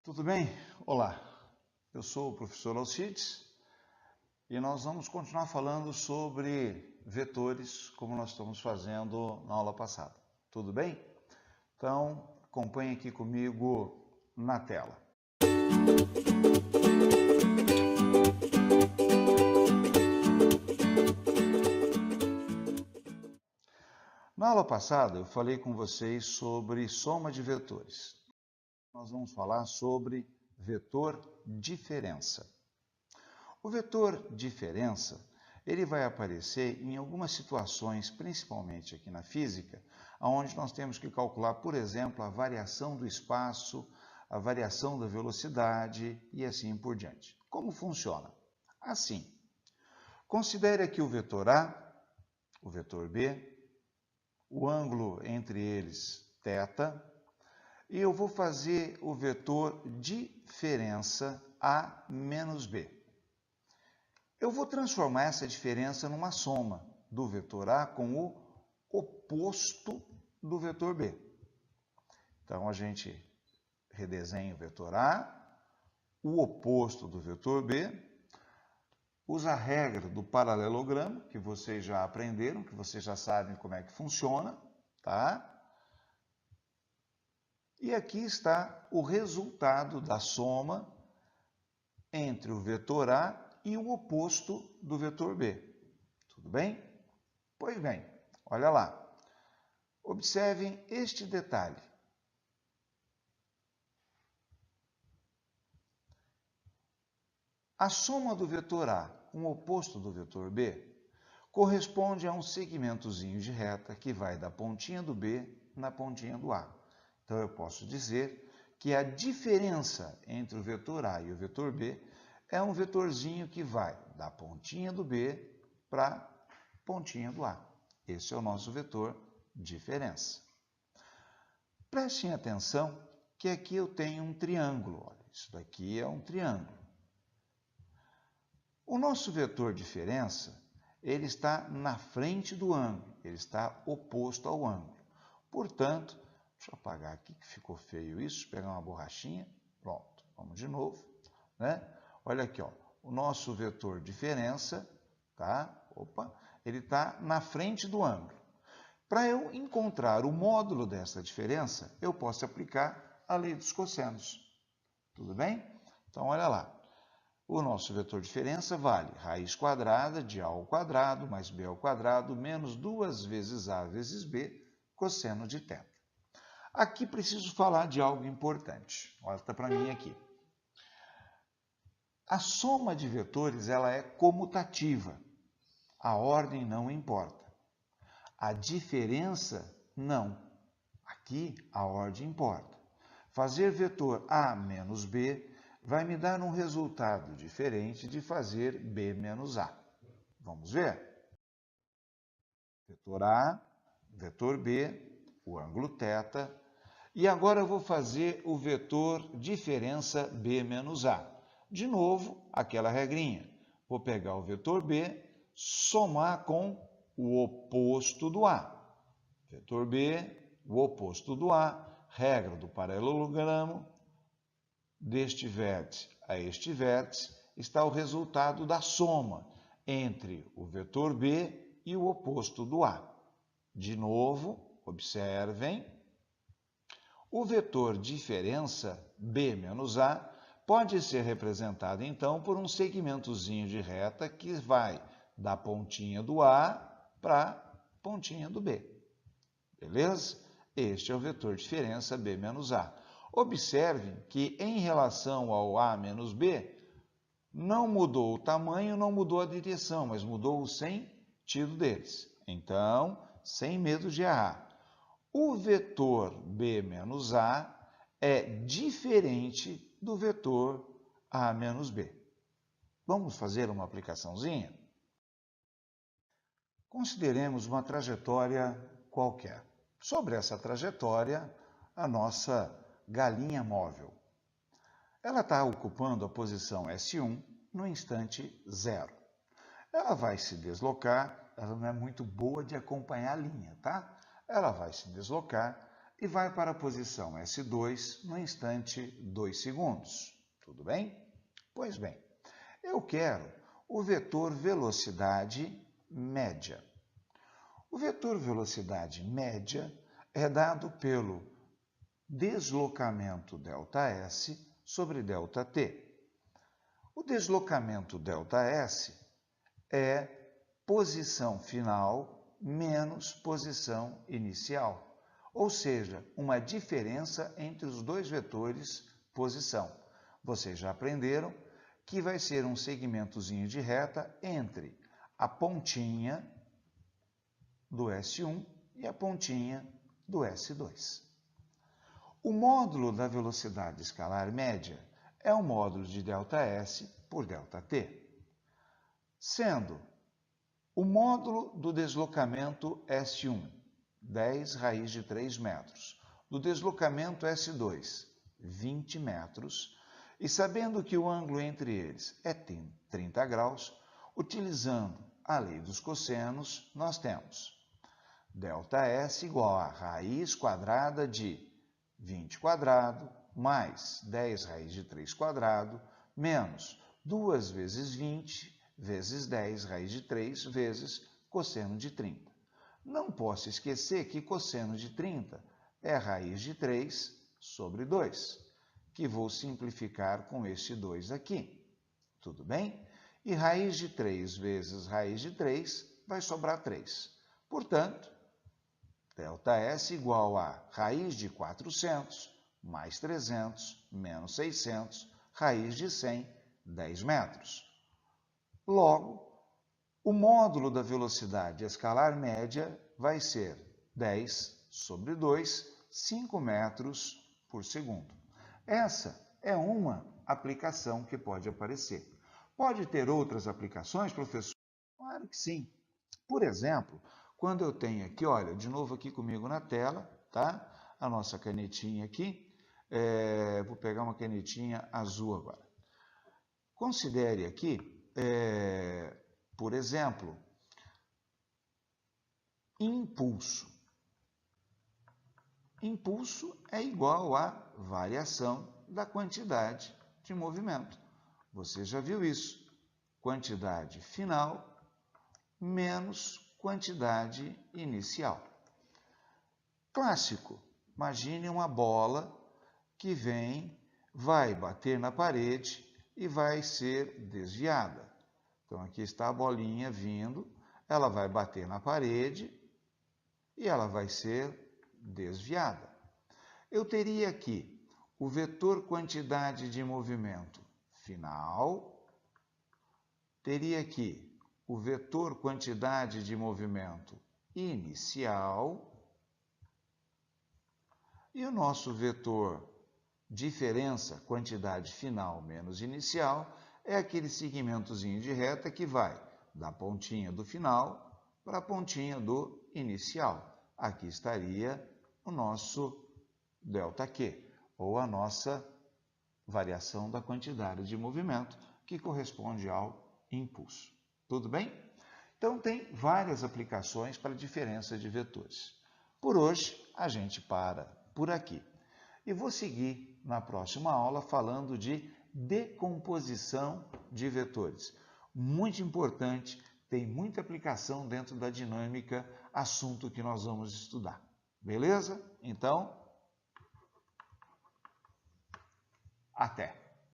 Tudo bem? Olá, eu sou o professor Alcides e nós vamos continuar falando sobre vetores, como nós estamos fazendo na aula passada. Tudo bem? Então, acompanhe aqui comigo na tela. Na aula passada, eu falei com vocês sobre soma de vetores. Nós vamos falar sobre vetor diferença. O vetor diferença, ele vai aparecer em algumas situações, principalmente aqui na física, onde nós temos que calcular, por exemplo, a variação do espaço, a variação da velocidade e assim por diante. Como funciona? Assim, considere aqui o vetor A, o vetor B, o ângulo entre eles, θ, e eu vou fazer o vetor diferença A menos B. Eu vou transformar essa diferença numa soma do vetor A com o oposto do vetor B. Então, a gente redesenha o vetor A, o oposto do vetor B, usa a regra do paralelogramo, que vocês já aprenderam, que vocês já sabem como é que funciona, tá? E aqui está o resultado da soma entre o vetor A e o oposto do vetor B. Tudo bem? Pois bem, olha lá. Observem este detalhe. A soma do vetor A com o oposto do vetor B corresponde a um segmentozinho de reta que vai da pontinha do B na pontinha do A. Então, eu posso dizer que a diferença entre o vetor A e o vetor B é um vetorzinho que vai da pontinha do B para a pontinha do A. Esse é o nosso vetor diferença. Prestem atenção que aqui eu tenho um triângulo. Olha, isso daqui é um triângulo. O nosso vetor diferença, ele está na frente do ângulo, ele está oposto ao ângulo. Portanto, deixa eu apagar aqui que ficou feio isso, pegar uma borrachinha, pronto, vamos de novo, né? Olha aqui, ó, o nosso vetor diferença, tá? Opa, ele está na frente do ângulo. Para eu encontrar o módulo dessa diferença, eu posso aplicar a lei dos cossenos. Tudo bem? Então, olha lá. O nosso vetor diferença vale raiz quadrada de A ao quadrado mais B ao quadrado menos 2 vezes A vezes B, cosseno de θ. Aqui preciso falar de algo importante. Olha para mim aqui. A soma de vetores ela é comutativa. A ordem não importa. A diferença, não. Aqui, a ordem importa. Fazer vetor A menos B vai me dar um resultado diferente de fazer B menos A. Vamos ver? Vetor A, vetor B, o ângulo θ. E agora eu vou fazer o vetor diferença B menos A. De novo, aquela regrinha. Vou pegar o vetor B, somar com o oposto do A. Vetor B, o oposto do A, regra do paralelogramo, deste vértice a este vértice, está o resultado da soma entre o vetor B e o oposto do A. De novo, observem. O vetor diferença B menos A pode ser representado, então, por um segmentozinho de reta que vai da pontinha do A para a pontinha do B. Beleza? Este é o vetor diferença B menos A. Observem que, em relação ao A menos B, não mudou o tamanho, não mudou a direção, mas mudou o sentido deles. Então, sem medo de errar. O vetor B menos A é diferente do vetor A menos B. Vamos fazer uma aplicaçãozinha? Consideremos uma trajetória qualquer. Sobre essa trajetória, a nossa galinha móvel. Ela está ocupando a posição S1 no instante 0. Ela vai se deslocar, ela não é muito boa de acompanhar a linha, tá? Ela vai se deslocar e vai para a posição S2 no instante 2 segundos. Tudo bem? Pois bem, eu quero o vetor velocidade média. O vetor velocidade média é dado pelo deslocamento ΔS sobre ΔT. O deslocamento ΔS é posição final menos posição inicial, ou seja, uma diferença entre os dois vetores posição. Vocês já aprenderam que vai ser um segmentozinho de reta entre a pontinha do S1 e a pontinha do S2. O módulo da velocidade escalar média é o módulo de ΔS por ΔT, sendo o módulo do deslocamento S1, 10 raiz de 3 metros, do deslocamento S2, 20 metros, e sabendo que o ângulo entre eles é 30 graus, utilizando a lei dos cossenos, nós temos ΔS igual a raiz quadrada de 20 quadrado mais 10 raiz de 3 quadrado menos 2 vezes 20 vezes 10 raiz de 3 vezes cosseno de 30. Não posso esquecer que cosseno de 30 é raiz de 3 sobre 2, que vou simplificar com este 2 aqui. Tudo bem? E raiz de 3 vezes raiz de 3 vai sobrar 3. Portanto, ΔS igual a raiz de 400 mais 300 menos 600, raiz de 100, 10 metros. Logo, o módulo da velocidade escalar média vai ser 10 sobre 2, 5 metros por segundo. Essa é uma aplicação que pode aparecer. Pode ter outras aplicações, professor? Claro que sim. Por exemplo, quando eu tenho aqui, olha, de novo aqui comigo na tela, tá? A nossa canetinha aqui. Vou pegar uma canetinha azul agora. Considere aqui, por exemplo, impulso. Impulso é igual a variação da quantidade de movimento. Você já viu isso? Quantidade final menos quantidade inicial. Clássico. Imagine uma bola que vai bater na parede e vai ser desviada. Então, aqui está a bolinha vindo, ela vai bater na parede e ela vai ser desviada. Eu teria aqui o vetor quantidade de movimento final, teria aqui o vetor quantidade de movimento inicial e o nosso vetor diferença quantidade final menos inicial é aquele segmentozinho de reta que vai da pontinha do final para a pontinha do inicial. Aqui estaria o nosso ΔQ, ou a nossa variação da quantidade de movimento, que corresponde ao impulso. Tudo bem? Então, tem várias aplicações para diferença de vetores. Por hoje, a gente para por aqui. E vou seguir na próxima aula falando de decomposição de vetores. Muito importante, tem muita aplicação dentro da dinâmica, assunto que nós vamos estudar. Beleza? Então, até!